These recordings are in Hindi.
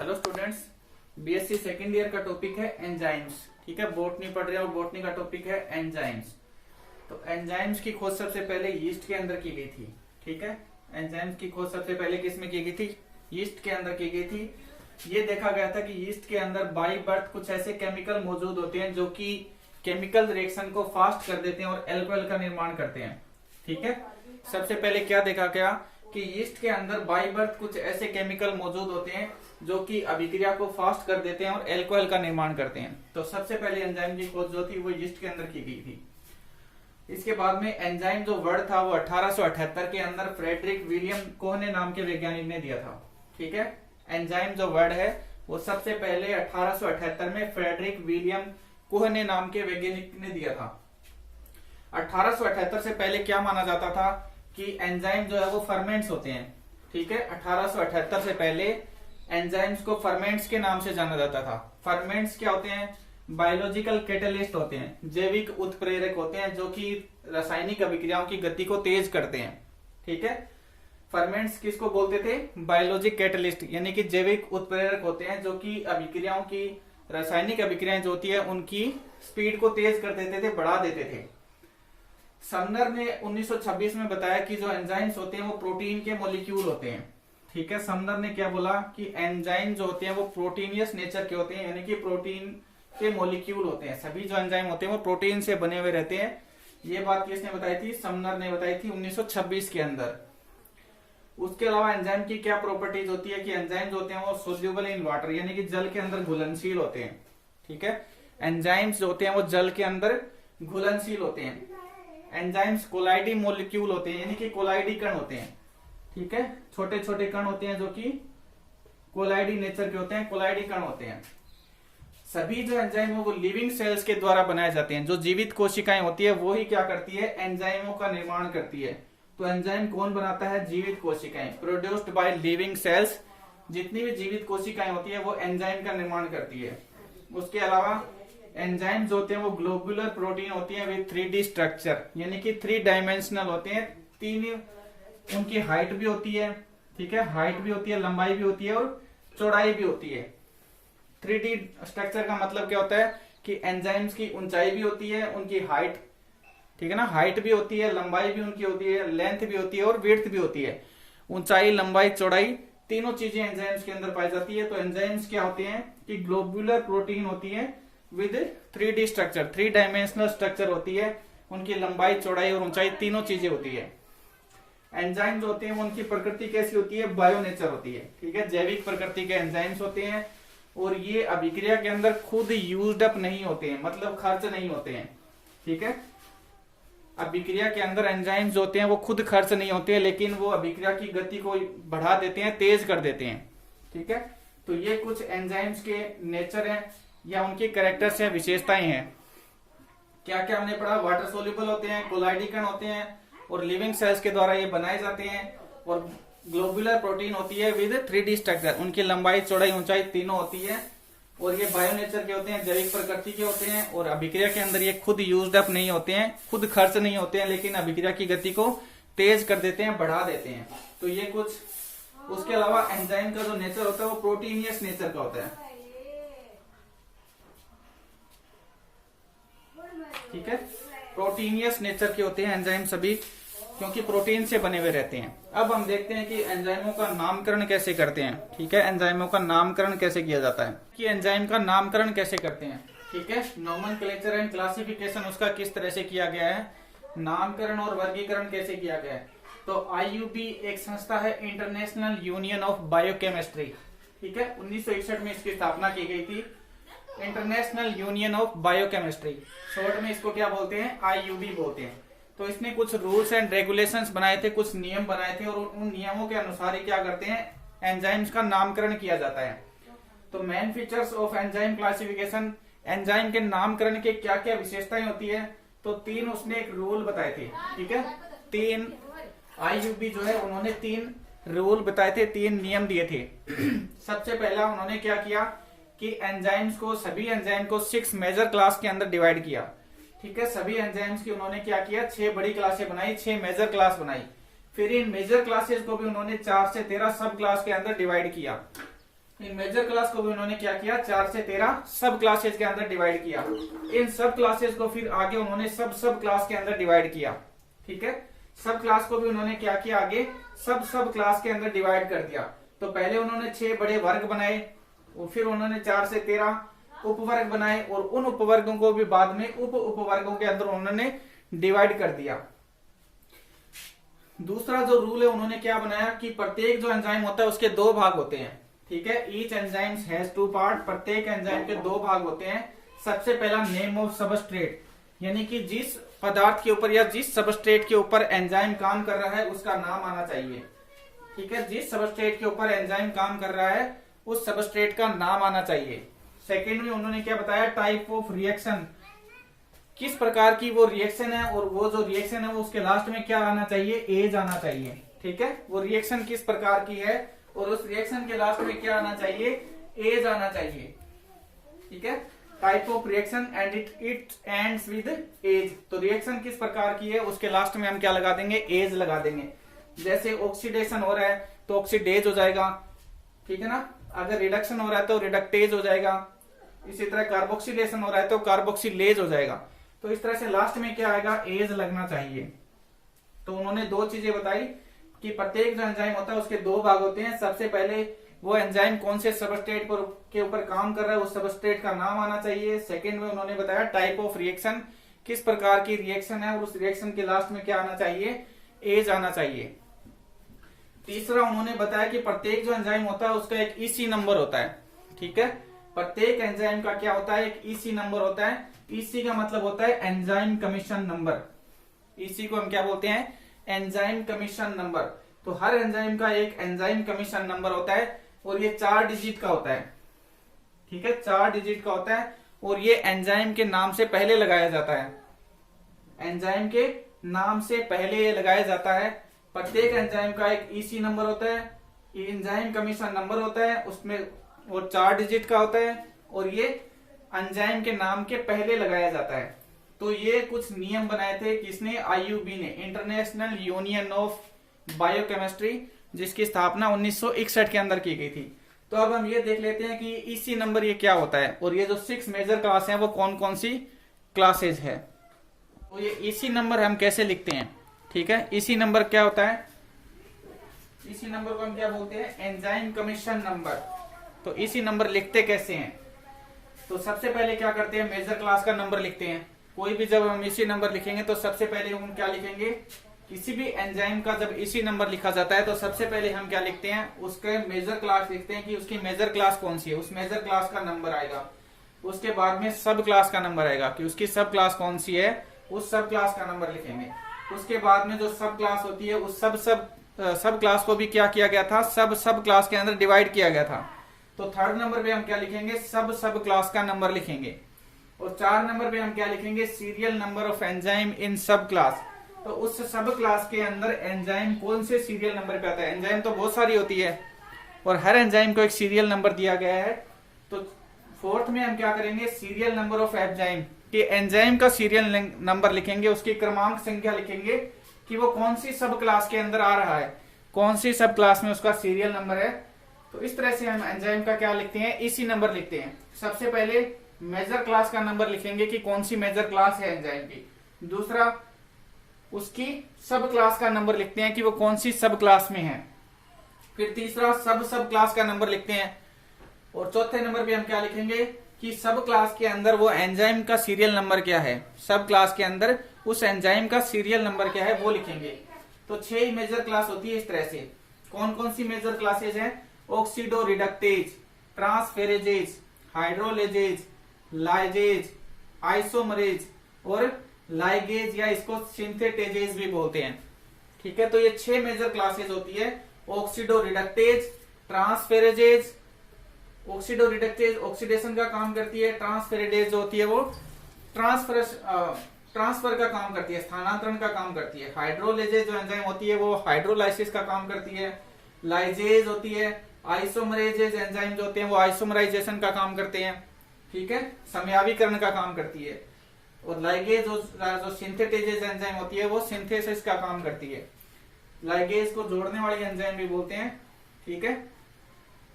Hello students, BSc second year का टॉपिक है एंजाइम्स। ठीक है, बोटनी पढ़ रहे हो। बोटनी का टॉपिक है एंजाइम्स। तो एंजाइम्स की खोज सबसे पहले यीस्ट के अंदर की गई थी। ठीक है, एंजाइम्स की खोज सबसे पहले किसमें की गई थी? यीस्ट के अंदर की गई थी। ये देखा गया था कि यीस्ट के अंदर बाई बर्थ कुछ ऐसे केमिकल मौजूद होते हैं जो कि केमिकल रिएक्शन को फास्ट कर देते हैं और एल्कोहल का निर्माण करते हैं। ठीक है, सबसे पहले क्या देखा गया कि यीस्ट के अंदर बाई बर्थ कुछ ऐसे केमिकल मौजूद होते हैं जो कि अभिक्रिया को फास्ट कर देते हैं और एल्कोहल का निर्माण करते हैं। तो सबसे पहले एंजाइम की खोज जो थी वो यीस्ट के अंदर की गई थी। इसके बाद में एंजाइम जो वर्ड था वो 1878 के अंदर फ्रेडरिक विलियम कोह ने नाम के वैज्ञानिक ने दिया था। ठीक है, एंजाइम जो वर्ड है वो सबसे पहले 1878 में फ्रेडरिक विलियम कोह ने नाम के वैज्ञानिक ने दिया था। 1878 से पहले क्या माना जाता था कि एंजाइम जो है वो फर्मेंट्स होते हैं। ठीक है, 1878 से पहले एंजाइम्स को फर्मेंट्स के नाम से जाना जाता था। फर्मेंट्स क्या होते हैं? बायोलॉजिकल कैटलिस्ट होते हैं, जैविक उत्प्रेरक होते हैं जो कि रासायनिक अभिक्रियाओं की गति को तेज करते हैं। ठीक है, फर्मेंट्स किसको बोलते थे? बायोलॉजिक कैटलिस्ट, यानी कि जैविक उत्प्रेरक होते हैं जो कि अभिक्रियाओं की रासायनिक अभिक्रियाएं जो होती है उनकी स्पीड को तेज कर देते थे, बढ़ा देते थे। समनर ने 1926 में बताया कि जो एंजाइम्स होते हैं वो प्रोटीन के मॉलिक्यूल होते हैं। ठीक है, समनर ने क्या बोला कि एंजाइम जो होते हैं वो प्रोटीनियस नेचर के होते हैं, यानी कि प्रोटीन के मॉलिक्यूल होते हैं। सभी जो एंजाइम होते हैं वो प्रोटीन से बने हुए रहते हैं। ये बात किसने बताई थी? समनर ने बताई थी 1926 के अंदर। उसके अलावा एंजाइम की क्या प्रॉपर्टीज होती है कि एंजाइम जो होते हैं वो सोल्यूबल इन वाटर, यानी कि जल के अंदर घुलनशील होते हैं। ठीक है, एंजाइम्स जो होते हैं वो जल के अंदर घुलनशील होते हैं। एंजाइम्स कोलाइडी मॉलिक्यूल होते हैं, यानी कि कोलाइडी कण होते हैं। ठीक है, छोटे छोटे कण होते हैं जो कि कोलाइडी नेचर के होते हैं, कोलाइडी कण होते हैं। सभी जो एंजाइम है वो लिविंग सेल्स के द्वारा बनाए जाते हैं। जो जीवित कोशिकाएं होती है वो ही क्या करती है? एंजाइमों का निर्माण करती है। तो एंजाइम कौन बनाता है? जीवित कोशिकाएं, प्रोड्यूस्ड बाय लिविंग सेल्स। जितनी भी जीवित कोशिकाएं होती है वो एंजाइम का निर्माण करती है। उसके अलावा एंजाइम्स होते हैं वो ग्लोबुलर प्रोटीन होती है विद 3D स्ट्रक्चर, यानी कि 3 डायमेंशनल होते हैं। तीन उनकी हाइट भी होती है। ठीक है, हाइट भी होती है, लंबाई भी होती है और चौड़ाई भी होती है। 3D स्ट्रक्चर का मतलब क्या होता है कि एंजाइम्स की ऊंचाई भी होती है, उनकी हाइट, ठीक है ना, हाइट भी होती है, लंबाई भी उनकी होती है, लेंथ भी होती है और विड्थ भी होती है। ऊंचाई, लंबाई, चौड़ाई, तीनों चीजें एंजाइम्स के अंदर पाई जाती है। तो एंजाइम्स क्या होते हैं कि ग्लोबुलर प्रोटीन होती है with 3D structure, 3 dimensional structure होती है। उनकी लंबाई, चौड़ाई और ऊंचाई तीनों चीजें होती है। एंजाइम जो होते हैं वो उनकी प्रकृति कैसी होती है? बायो नेचर होती है। ठीक है, जैविक प्रकृति के एंजाइम्स होते हैं और ये अभिक्रिया के अंदर खुद यूज्ड अप नहीं होते हैं, मतलब खर्च नहीं होते हैं। ठीक है, अभिक्रिया के अंदर एंजाइम्स होते हैं वो खुद खर्च नहीं होते हैं, लेकिन वो अभिक्रिया की गति को बढ़ा देते हैं, तेज कर देते हैं। ठीक है, तो ये कुछ एंजाइम्स के नेचर हैं या उनकी कैरेक्टर्स हैं, विशेषताएं हैं। क्या क्या हमने पढ़ा? वाटर सोल्यूबल होते हैं, कोलाइडी कण होते हैं और लिविंग सेल्स के द्वारा ये बनाए जाते हैं। और ग्लोबुलर प्रोटीन होती है विद 3D स्ट्रक्चर, उनकी लंबाई, चौड़ाई, ऊंचाई तीनों होती है। और ये बायो नेचर के होते हैं, जैविक प्रकृति के होते हैं। और अभिक्रिया के अंदर ये खुद यूज्ड अप नहीं होते हैं, खुद खर्च नहीं होते हैं, लेकिन अभिक्रिया की गति को तेज कर देते हैं, बढ़ा देते हैं। तो ये कुछ। उसके अलावा एंजाइम का जो नेचर होता है वो प्रोटीनियस नेचर का होता है। ठीक है, प्रोटीनियस नेचर के होते हैं एंजाइम सभी, क्योंकि प्रोटीन से बने हुए रहते हैं। अब हम देखते हैं कि एंजाइमों का नामकरण कैसे करते हैं। ठीक है, एंजाइमों का नामकरण कैसे किया जाता है कि एंजाइम का नामकरण कैसे करते हैं। ठीक है, नोमेनक्लेचर एंड क्लासिफिकेशन उसका किस तरह से किया गया है, नामकरण और वर्गीकरण कैसे किया गया है। तो IUB एक संस्था है, इंटरनेशनल यूनियन ऑफ बायोकेमिस्ट्री। ठीक है, 1961 में इसकी स्थापना की गई थी, international union of biochemistry. Short में इसको क्या बोलते हैं? IUB बोलते हैं। तो इसने कुछ रूल्स एंड रेगुलेशंस बनाए थे, कुछ नियम बनाए थे और उन नियमों के अनुसार ही क्या करते हैं? एंजाइम्स का नामकरण किया जाता है। तो main features of enzyme classification, enzyme के नामकरण के क्या क्या विशेषताएं होती है। तो 3 उसने एक रूल बताए थे। ठीक है, 3 IUB जो है उन्होंने 3 रूल बताए थे, 3 नियम दिए थे। सबसे पहला उन्होंने क्या किया कि एंजाइम्स को, सभी एंजाइम को 6 मेजर क्लास के अंदर डिवाइड किया। ठीक है, सभी एंजाइम्स की उन्होंने क्या किया? 6 बड़ी क्लासें बनाई, 6 मेजर क्लास बनाई। फिर इन मेजर क्लासेस को भी उन्होंने 4 से 13 सब क्लास के अंदर डिवाइड किया। इन मेजर क्लास को भी उन्होंने क्या किया, 4 से 13 सब क्लासेज के अंदर डिवाइड किया। इन सब क्लासेज को फिर आगे उन्होंने सब क्लास के अंदर डिवाइड किया। ठीक है, सब क्लास को भी उन्होंने क्या किया, आगे सब क्लास के अंदर डिवाइड कर दिया। तो पहले उन्होंने 6 बड़े वर्ग बनाए और फिर उन्होंने 4 से 13 उपवर्ग बनाए और उन उपवर्गों को भी बाद में उपवर्गों के अंदर उन्होंने डिवाइड कर दिया। दूसरा जो रूल है उन्होंने क्या बनाया कि प्रत्येक जो एंजाइम होता है उसके 2 भाग होते हैं। ठीक है, ईच एंजाइम हैज 2 पार्ट, प्रत्येक एंजाइम के 2 भाग होते हैं। सबसे पहला नेम ऑफ सबस्ट्रेट, यानी कि जिस पदार्थ के ऊपर या जिस सबस्ट्रेट के ऊपर एंजाइम काम कर रहा है उसका नाम आना चाहिए। ठीक है, जिस सबस्ट्रेट के ऊपर एंजाइम काम कर रहा है उस सबस्ट्रेट का नाम आना चाहिए। सेकेंड में उन्होंने क्या बताया, टाइप ऑफ रिएक्शन, किस प्रकार की वो रिएक्शन है और वो जो रिएक्शन है वो उसके लास्ट में क्या आना चाहिए, एज आना चाहिए। ठीक है, वो रिएक्शन किस प्रकार की है और उस रिएक्शन के लास्ट में क्या आना चाहिए, एज आना चाहिए। ठीक है, type of reaction and it ends with edge. तो रिएक्शन किस प्रकार की है उसके लास्ट में हम क्या लगा देंगे, एज लगा देंगे। जैसे ऑक्सीडेशन हो रहा है तो ऑक्सीडेज हो जाएगा। ठीक है ना, अगर रिडक्शन हो रहा है तो रिडक्टेज हो जाएगा। इसी तरह कार्बोक्सिलेशन हो रहा है तो कार्बोक्सिलेज हो जाएगा। तो इस तरह से लास्ट में क्या आएगा, एज लगना चाहिए। तो उन्होंने 2 चीजें बताई कि प्रत्येक जो एंजाइम होता है उसके 2 भाग होते हैं। सबसे पहले वो एंजाइम कौन से सबस्ट्रेट के ऊपर काम कर रहा है उस सबस्ट्रेट का नाम आना चाहिए। सेकेंड में उन्होंने बताया टाइप ऑफ रिएक्शन, किस प्रकार की रिएक्शन है और उस रिएक्शन के लास्ट में क्या आना चाहिए, एज आना चाहिए। तीसरा उन्होंने बताया कि प्रत्येक जो एंजाइम होता है उसका एक ईसी नंबर होता है। ठीक है, प्रत्येक एंजाइम का क्या होता है, एक ईसी नंबर होता है। ईसी का मतलब होता है एंजाइम कमीशन नंबर। ईसी को हम क्या बोलते हैं, एंजाइम कमीशन नंबर। तो हर एंजाइम का एक एंजाइम कमीशन नंबर होता है और ये 4 डिजिट का होता है। ठीक है, 4 डिजिट का होता है और ये एंजाइम के नाम से पहले लगाया जाता है। एंजाइम के नाम से पहले ये लगाया जाता है। प्रत्येक एंजाइम का एक ईसी नंबर होता है, एंजाइम कमीशन नंबर होता है, उसमें वो 4 डिजिट का होता है और ये एंजाइम के नाम के पहले लगाया जाता है। तो ये कुछ नियम बनाए थे किसने, आईयूबी ने, इंटरनेशनल यूनियन ऑफ बायोकेमिस्ट्री, जिसकी स्थापना 1961 के अंदर की गई थी। तो अब हम ये देख लेते हैं कि ईसी नंबर ये क्या होता है और ये जो 6 मेजर क्लास हैं वो कौन कौन सी क्लासेज है। तो ये ईसी नंबर हम कैसे लिखते हैं। ठीक है, ईसी नंबर क्या होता है, ईसी नंबर को हम क्या बोलते हैं, एंजाइम कमीशन नंबर। तो ईसी नंबर लिखते कैसे हैं, तो सबसे पहले क्या करते हैं, मेजर क्लास का नंबर लिखते हैं। कोई भी जब हम ईसी नंबर लिखेंगे तो सबसे पहले हम क्या लिखेंगे, किसी भी एंजाइम का जब ईसी नंबर लिखा जाता है तो सबसे पहले हम क्या लिखते हैं, उसके मेजर क्लास लिखते हैं कि उसकी मेजर क्लास कौन सी है, उस मेजर क्लास का नंबर आएगा। उसके बाद में सब क्लास का नंबर आएगा कि उसकी सब क्लास कौन सी है, उस सब क्लास का नंबर लिखेंगे। उसके बाद में जो सब क्लास होती है उस सब क्लास को भी क्या किया गया था, सब क्लास के अंदर डिवाइड किया गया था। तो 3rd नंबर पे हम क्या लिखेंगे, सब क्लास का नंबर लिखेंगे। और 4 नंबर पे हम क्या लिखेंगे, सीरियल नंबर ऑफ एंजाइम इन सब क्लास। तो उस सब क्लास के अंदर एंजाइम कौन से सीरियल नंबर पे आता है। एंजाइम तो बहुत सारी होती है और हर एंजाइम को एक सीरियल नंबर दिया गया है। तो 4th में हम क्या करेंगे, सीरियल नंबर ऑफ एंजाइम, कि एंजाइम का सीरियल नंबर लिखेंगे, उसकी क्रमांक संख्या लिखेंगे कि वो कौन सी सब क्लास के अंदर आ रहा है, कौन सी सब क्लास में उसका सीरियल नंबर है। तो इस तरह से हम एंजाइम का क्या लिखते हैं, इसी नंबर लिखते हैं। सबसे पहले मेजर क्लास का नंबर लिखेंगे कि कौन सी मेजर क्लास है एंजाइम की। दूसरा, उसकी सब क्लास का नंबर लिखते हैं कि वो कौन सी सब क्लास में है। फिर तीसरा, सब क्लास का नंबर लिखते हैं। और चौथे नंबर पे हम क्या लिखेंगे कि सब क्लास के अंदर वो एंजाइम का सीरियल नंबर क्या है, सब क्लास के अंदर उस एंजाइम का सीरियल नंबर क्या है वो लिखेंगे। तो 6 मेजर क्लास होती है इस तरह से। कौन कौन सी मेजर क्लासेज हैं, oxidoreductase, transferases, hydrolases, lyases, isomerase और लाइगेज, या इसको सिंथेटेजेज भी बोलते हैं। ठीक है, तो ये 6 मेजर क्लासेज होती है। Oxidoreductase, transferases, oxidoreductase oxidation का काम करती है, ट्रांसफेरेजेज जो होती है वो ट्रांसफर का काम करती है, स्थानांतरण का काम करती है। हाइड्रोलेजेज जो एंजाइम होती है वो हाइड्रोलाइसिस का काम करती है। लाइजेज होती है, आइसोमरेजेज एंजाइम जो होते हैं वो आइसोमराइजेशन का काम करते हैं। ठीक है, समयावीकरण का काम करती है। और लाइगेज जो सिंथेटेजेज एंजाइम होती है वो सिंथेसिस का काम करती है। लाइगेज को जोड़ने वाली एंजाइम भी बोलते हैं। ठीक है,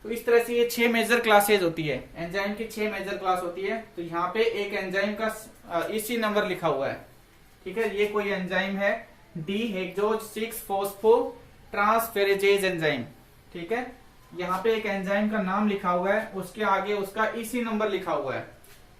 तो इस तरह से ये 6 मेजर क्लासेज होती है, एंजाइम की 6 मेजर क्लास होती है। तो यहाँ पे एक एंजाइम का इसी नंबर लिखा हुआ है, ठीक है। ये कोई एंजाइम है डी हेक्सोज 6 फॉस्फो ट्रांसफेरेजेज एंजाइम, ठीक है। यहाँ पे एक एंजाइम का नाम लिखा हुआ है, उसके आगे उसका इसी नंबर लिखा हुआ है।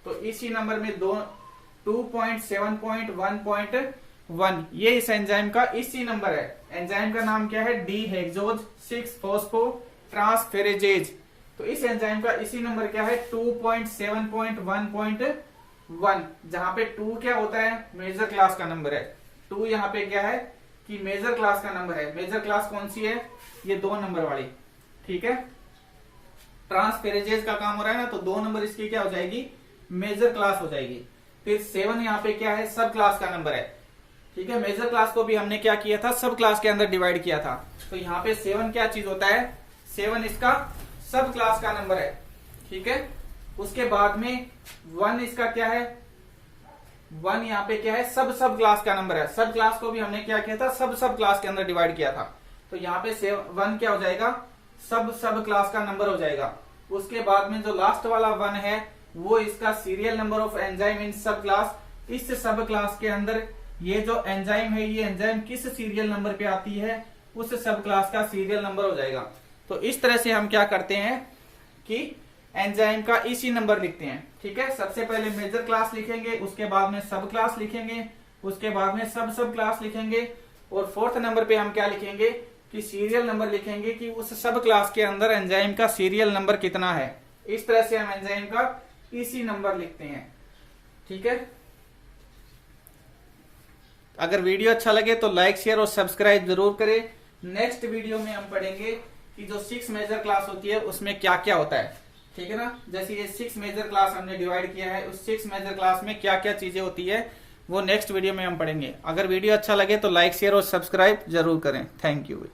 तो इसी नंबर में 2.7.1.1 ये इस एंजाइम का इसी नंबर है। एंजाइम का नाम क्या है? D hexose 6 phosphotransferases. तो इस एंजाइम का इसी नंबर क्या है? 2.7.1.1, जहां पे 2 क्या होता है? मेजर क्लास का नंबर है। 2 यहाँ पे क्या है कि मेजर क्लास का नंबर है। मेजर क्लास कौन सी है? ये 2 नंबर वाली, ठीक है। ट्रांसफेरेजेज का काम हो रहा है ना, तो 2 नंबर इसकी क्या हो जाएगी? मेजर क्लास हो जाएगी। फिर 7 यहाँ पे क्या है? सब क्लास का नंबर है, ठीक है। मेजर क्लास को भी हमने क्या किया था? सब क्लास के अंदर डिवाइड किया था। तो यहाँ पे 7 क्या चीज होता है? 7 इसका सब क्लास का नंबर है, ठीक है। उसके बाद में 1 इसका क्या है? 1 यहाँ पे क्या है? सब क्लास का नंबर है। सब क्लास को भी हमने क्या किया था? सब क्लास के अंदर डिवाइड किया था। तो यहाँ पे 1 क्या हो जाएगा? सब क्लास का नंबर हो जाएगा। उसके बाद में जो लास्ट वाला 1 है वो इसका सीरियल नंबर ऑफ एंजाइम इन सब क्लास। इस सब क्लास के अंदर ये जो एंजाइम है, ये एंजाइम किस सीरियल नंबर पे आती है, उस सब क्लास का सीरियल नंबर हो जाएगा। तो इस तरह से हम क्या करते हैं कि एंजाइम का इसी नंबर लिखते हैं, ठीक है। सबसे पहले मेजर क्लास लिखेंगे, उसके बाद में सब क्लास लिखेंगे, उसके बाद में सब क्लास लिखेंगे, और 4th नंबर पे हम क्या लिखेंगे कि सीरियल नंबर लिखेंगे कि उस सब क्लास के अंदर एंजाइम का सीरियल नंबर कितना है। इस तरह से हम एंजाइम का इसी नंबर लिखते हैं, ठीक है। अगर वीडियो अच्छा लगे तो लाइक शेयर और सब्सक्राइब जरूर करें। नेक्स्ट वीडियो में हम पढ़ेंगे कि जो 6 मेजर क्लास होती है उसमें क्या क्या होता है, ठीक है ना। जैसे ये 6 मेजर क्लास हमने डिवाइड किया है, उस 6 मेजर क्लास में क्या क्या चीजें होती है वो नेक्स्ट वीडियो में हम पढ़ेंगे। अगर वीडियो अच्छा लगे तो लाइक शेयर और सब्सक्राइब जरूर करें। Thank you.